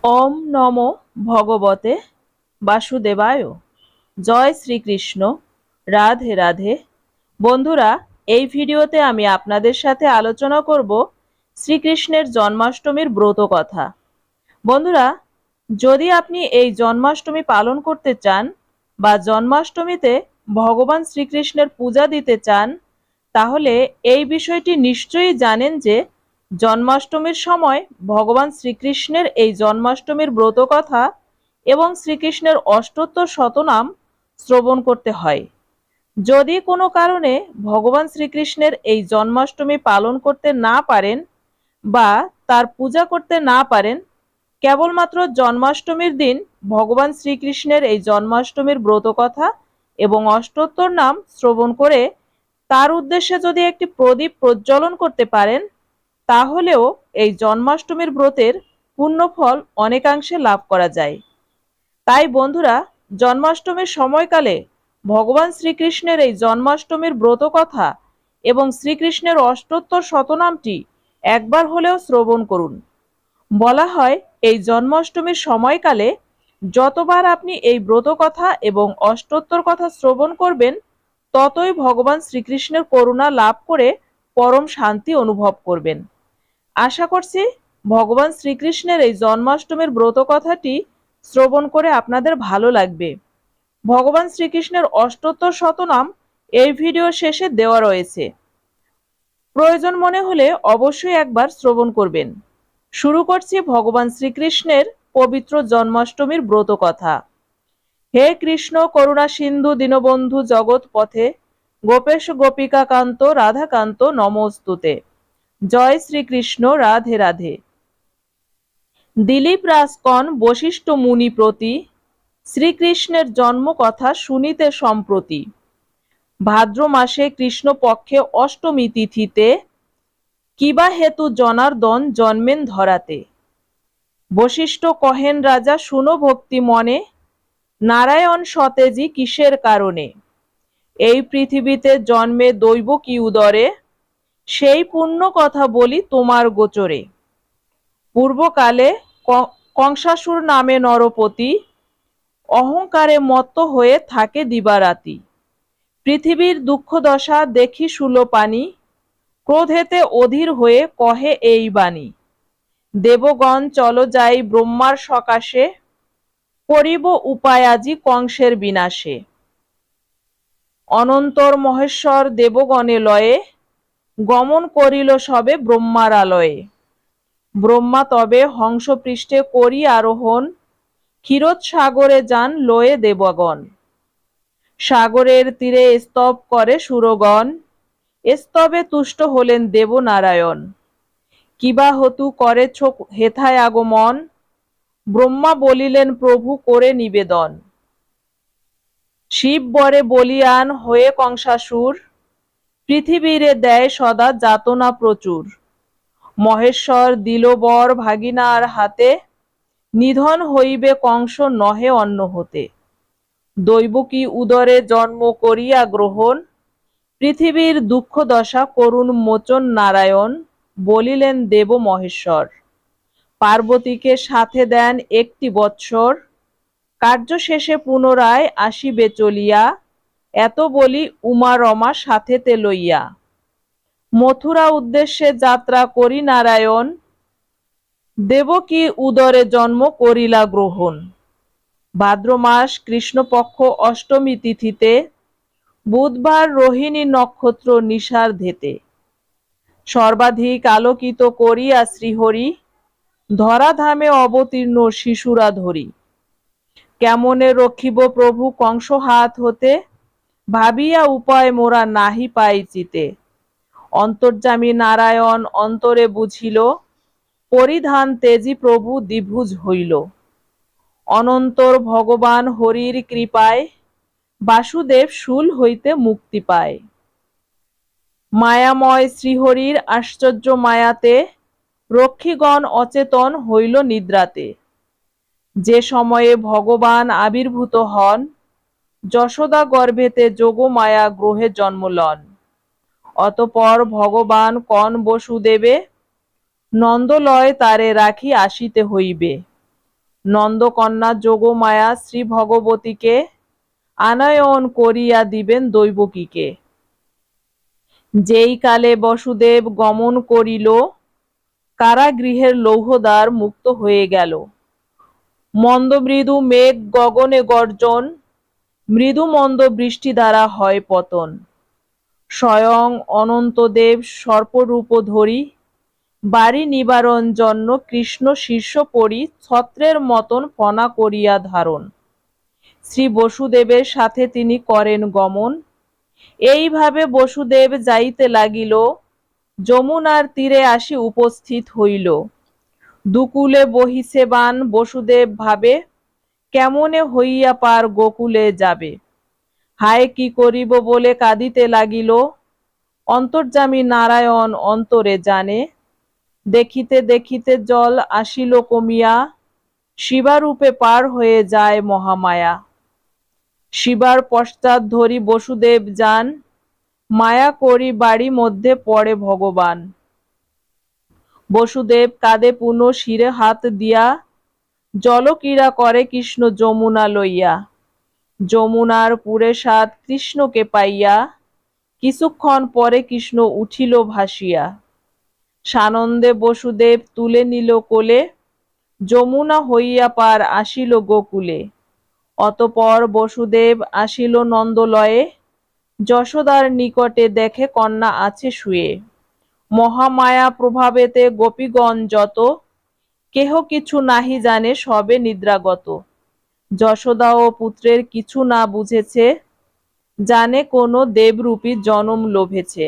ওম নমো ভগবতে বাসুদেবায়। জয় শ্রীকৃষ্ণ। রাধে রাধে। বন্ধুরা, এই ভিডিওতে আমি আপনাদের সাথে আলোচনা করব শ্রীকৃষ্ণের জন্মাষ্টমীর ব্রত কথা। বন্ধুরা, যদি আপনি এই জন্মাষ্টমী পালন করতে চান বা জন্মাষ্টমীতে ভগবান শ্রীকৃষ্ণের পূজা দিতে চান, তাহলে এই বিষয়টি নিশ্চয়ই জানেন যে জন্মাষ্টমীর সময় ভগবান শ্রীকৃষ্ণের এই জন্মাষ্টমীর ব্রত কথা এবং শ্রীকৃষ্ণের অষ্টোত্তর শতনাম শ্রবণ করতে হয়। যদি কোনো কারণে ভগবান শ্রীকৃষ্ণের এই জন্মাষ্টমী পালন করতে না পারেন বা তার পূজা করতে না পারেন, কেবলমাত্র জন্মাষ্টমীর দিন ভগবান শ্রীকৃষ্ণের এই জন্মাষ্টমীর ব্রত কথা এবং অষ্টোত্তর নাম শ্রবণ করে তার উদ্দেশ্যে যদি একটি প্রদীপ প্রজ্বলন করতে পারেন, তাহলেও এই জন্মাষ্টমীর ব্রতের পুণ্যফল অনেকাংশে লাভ করা যায়। তাই বন্ধুরা, জন্মাষ্টমীর সময়কালে ভগবান শ্রীকৃষ্ণের এই জন্মাষ্টমীর ব্রত কথা এবং শ্রীকৃষ্ণের অষ্টোত্তর শতনামটি একবার হলেও শ্রবণ করুন। বলা হয়, এই জন্মাষ্টমীর সময়কালে যতবার আপনি এই ব্রত কথা এবং অষ্টোত্তর কথা শ্রবণ করবেন, ততই ভগবান শ্রীকৃষ্ণের করুণা লাভ করে পরম শান্তি অনুভব করবেন। আশা করছি ভগবান শ্রীকৃষ্ণের এই জন্মাষ্টমীর ব্রত কথাটি শ্রবণ করে আপনাদের ভালো লাগবে। ভগবান শ্রীকৃষ্ণের অষ্টোত্তর শতনাম এই ভিডিও শেষে দেওয়া রয়েছে, প্রয়োজন মনে হলে অবশ্যই একবার শ্রবণ করবেন। শুরু করছি ভগবান শ্রীকৃষ্ণের পবিত্র জন্মাষ্টমীর ব্রত কথা। হে কৃষ্ণ করুণা সিন্ধু দীনবন্ধু জগৎ পথে, গোপেশ গোপিকা কান্ত রাধাকান্ত নমস্তুতে। জয় শ্রীকৃষ্ণ। রাধে রাধে। দিলীপ রাজকন বশিষ্ঠ মুনি প্রতি, শ্রীকৃষ্ণের জন্ম কথা শুনিতে সম্প্রতি। ভাদ্র মাসে কৃষ্ণ পক্ষে অষ্টমী তিথিতে, কিবা হেতু জনার্দন জন্মেন ধরাতে। বশিষ্ঠ কহেন রাজা শুনো ভক্তি মনে, নারায়ণ সতেজি কিসের কারণে। এই পৃথিবীতে জন্মে দৈব কি উদরে, সেই পুণ্য কথা বলি তোমার গোচরে। পূর্বকালে কংসাসুর নামে নরপতি, অহংকারে মত্ত হয়ে থাকে দিবারাতি। পৃথিবীর দুঃখ দশা দেখি শূলপাণি, ক্রোধেতে অধীর হয়ে কহে এই বাণী। দেবগণ চলো যাই ব্রহ্মার সকাশে, করিব উপায় আজি কংসের বিনাশে। অনন্তর মহেশ্বর দেবগণে লয়ে, গমন করিল সবে ব্রহ্মার আলয়ে। ব্রহ্মা তবে হংসপৃষ্ঠে করি আরোহণ, ক্ষীরোদ সাগরে যান লয়ে দেবগণ। সাগরের তীরে স্তব করে সুরগণ, স্তবে তুষ্ট হলেন দেবনারায়ণ। কিবা হতু করে ছোক হেথায় আগমন, ব্রহ্মা বলিলেন প্রভু করে নিবেদন। শিব বরে বলিয়ান হয়ে কংসাসুর, পৃথিবীরে দেয় সদা যাতনা প্রচুর। মহেশ্বর দিল বর ভাগিনার হাতে, নিধন হইবে কংস নহে অন্য হতে। দৈবকী উদরে জন্ম করিয়া গ্রহণ, পৃথিবীর দুঃখ দশা করুণ মোচন নারায়ণ, বলিলেন দেব মহেশ্বর। পার্বতীকে সাথে দেন একটি বৎসর, কার্য শেষে পুনরায় আসিবে চলিয়া। এত বলি উমা রমা সাথেতে লইয়া, মথুরা উদ্দেশ্যে যাত্রা করি নারায়ণ। দেবকী উদরে জন্ম করিলা গ্রহণ। ভাদ্র মাস কৃষ্ণপক্ষ অষ্টমী তিথিতে, বুধবার রোহিণী নক্ষত্র নিশার্ধেতে। সর্বাধিক আলোকিত করিয়া শ্রীহরি, ধরাধামে অবতীর্ণ শিশুরা ধরি। কেমনে রক্ষিব প্রভু কংস হাত হতে, ভাবিয়া উপায় মোরা নাহি পাইচিতে। অন্তর্যামী নারায়ণ অন্তরে বুঝিল, পরিধান তেজি প্রভু দ্বিভুজ হইল। অনন্তর ভগবান হরির কৃপায়, বাসুদেব শূল হইতে মুক্তি পায়। মায়াময় শ্রীহরির আশ্চর্য মায়াতে, রক্ষীগণ অচেতন হইল নিদ্রাতে। যে সময়ে ভগবান আবির্ভূত হন, যশোদা গর্ভেতে যোগমায়া গ্রহে জন্ম লন। অতঃপর ভগবান কন বসুদেবে, নন্দলয় তারে রাখি আসিতে হইবে। নন্দকন্যা যোগমায়া শ্রী ভগবতীকে আনয়ন করিয়া দিবেন দৈবকীকে। যেই কালে বসুদেব গমন করিল, কারাগৃহের লৌহদ্বার মুক্ত হয়ে গেল। মন্দ মৃদু মেঘ গগনে গর্জন, মৃদু মন্দ বৃষ্টি দ্বারা হয় পতন। স্বয়ং অনন্তদেব সর্পরূপ ধরি, বাড়ি নিবারণ জন্য কৃষ্ণ শীর্ষ পরি ছত্রের মতন ফনা করিয়া ধারণ। শ্রী বসুদেবের সাথে তিনি করেন গমন। এইভাবে বসুদেব যাইতে লাগিল, যমুনার তীরে আসি উপস্থিত হইল। দুকুলে বহিছে বান, বসুদেব ভাবে কেমনে হইয়া পার গোকুলে যাবে। হায় কি করিব বলে কাঁদিতে লাগিল, অন্তর্যামী নারায়ণ অন্তরে জানে। দেখিতে দেখিতে জল আসিল কমিয়া, শিবারূপে পার হয়ে যায় মহামায়া। শিবার পশ্চাৎ ধরি বসুদেব যান, মায়া করি বাড়ি মধ্যে পড়ে ভগবান। বসুদেব কাঁধে পুনঃ শিরে হাত দিয়া, জলক্রীড়া করে কৃষ্ণ যমুনা লইয়া। যমুনার পুরে সাত কৃষ্ণকে পাইয়া, কিছুক্ষণ পরে কৃষ্ণ উঠিল ভাসিয়া। সানন্দে বসুদেব তুলে নিল কোলে, যমুনা হইয়া পার আসিল গোকুলে। অতঃপর বসুদেব আসিল নন্দলয়ে, যশোদার নিকটে দেখে কন্যা আছে শুয়ে। মহামায়া প্রভাবেতে গোপীগণ যত, কেহ কিছু নাহি জানে সবে নিদ্রাগত। যশোদা ও পুত্রের কিছু না বুঝেছে, জানে কোনো দেবরূপী জনম লোভেছে।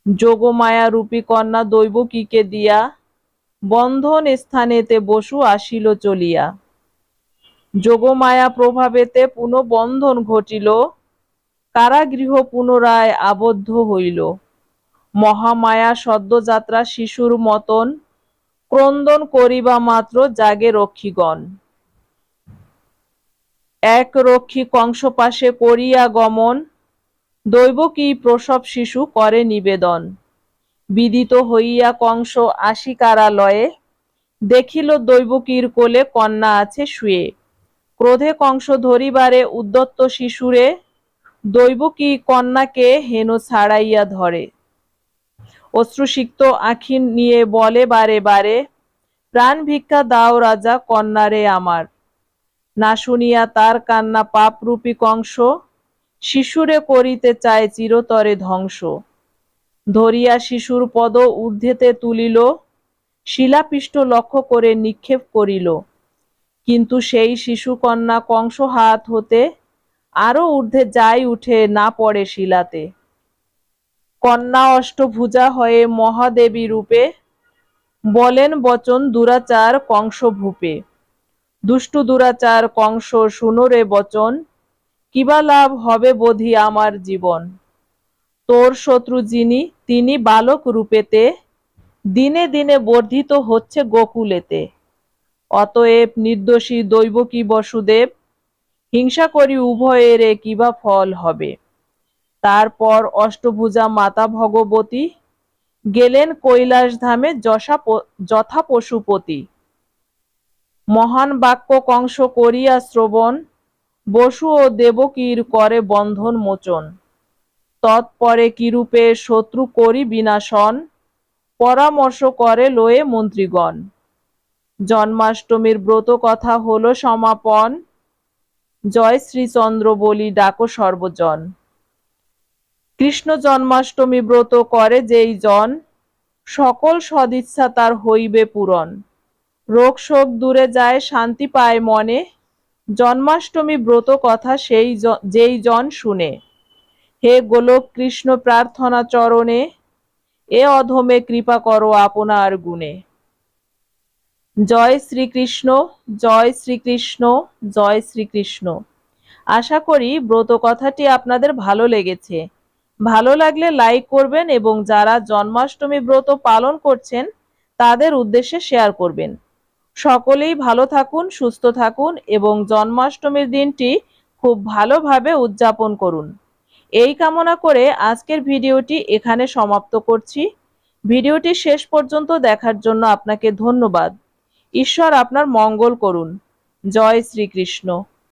যোগমায়া রূপী কন্যা দৈবকীকে দিয়া, বন্ধন স্থানেতে বসু আসিল চলিয়া। যোগমায়া প্রভাবেতে পুনঃ বন্ধন ঘটিল, কারাগৃহ পুনরায় আবদ্ধ হইল। মহামায়া সদ্যযাত্রা শিশুর মতন, ক্রন্দন করিবা মাত্র জাগে রক্ষীগণ। এক রক্ষী কংস পাশে করিয়া গমন, দৈবকী প্রসব শিশু করে নিবেদন। বিদিত হইয়া কংস আসি কারালয়ে, দেখিল দৈবকীর কোলে কন্যা আছে শুয়ে। ক্রোধে কংস ধরিবারে উদ্যত শিশুরে, দৈবকী কন্যাকে হেন ছাড়াইয়া ধরে। অশ্রুসিক্ত আঁখি নিয়ে বলে বারে বারে, প্রাণ ভিক্ষা দাও রাজা কন্যারে আমার। না শুনিয়া তার কান্না পাপরূপী কংস, শিশুরে করিতে চায় চিরতরে ধ্বংস। ধরিয়া শিশুর পদ ঊর্ধ্বেতে তুলিল, শিলাপিষ্ট লক্ষ্য করে নিক্ষেপ করিল। কিন্তু সেই শিশুকন্যা কংস হাত হতে, আরো ঊর্ধ্বে যাই উঠে না পড়ে শিলাতে। কন্যা অষ্টভুজা হয়ে মহাদেবী রূপে, বলেন বচন দুরাচার কংস ভূপে। দুষ্টু দুরাচার কংস শুনো রে বচন, কিবা লাভ হবে বোধি আমার জীবন। তোর শত্রু যিনি তিনি বালক রূপেতে, দিনে দিনে বর্ধিত হচ্ছে গোকুলেতে। অতএব নির্দোষী দৈবকী বসুদেব, হিংসা করি উভয়েরে কিবা ফল হবে। তারপর অষ্টভুজা মাতা ভগবতী, গেলেন কৈলাস ধামে যথা পশুপতি। মহান বাক্য কংস করিয়া শ্রবণ, বসু ও দেবকীর করে বন্ধন মোচন। তৎপরে কিরূপে শত্রু করি বিনাশন, পরামর্শ করে লয়ে মন্ত্রীগণ। জন্মাষ্টমীর ব্রত কথা হলো সমাপন, জয় শ্রীচন্দ্র বলি ডাকো সর্বজন। কৃষ্ণ জন্মাষ্টমী ব্রত করে যেই জন, সকল সদিচ্ছা তার হইবে পূরণ। রোগ শোক দূরে যায় শান্তি পায় মনে, জন্মাষ্টমী ব্রত কথা যেই জন শুনে। হে গোলক কৃষ্ণ প্রার্থনা চরণে, এ অধমে কৃপা করো আপনার গুণে। জয় শ্রীকৃষ্ণ, জয় শ্রীকৃষ্ণ, জয় শ্রীকৃষ্ণ। আশা করি ব্রত কথাটি আপনাদের ভালো লেগেছে। ভালো লাগলে লাইক করবেন এবং যারা জন্মাষ্টমী ব্রত পালন করছেন তাদের উদ্দেশ্যে শেয়ার করবেন। সকলেই ভালো থাকুন, সুস্থ থাকুন এবং জন্মাষ্টমীর দিনটি খুব ভালোভাবে উদযাপন করুন। এই কামনা করে আজকের ভিডিওটি এখানে সমাপ্ত করছি। ভিডিওটি শেষ পর্যন্ত দেখার জন্য আপনাকে ধন্যবাদ। ঈশ্বর আপনার মঙ্গল করুন। জয় শ্রীকৃষ্ণ।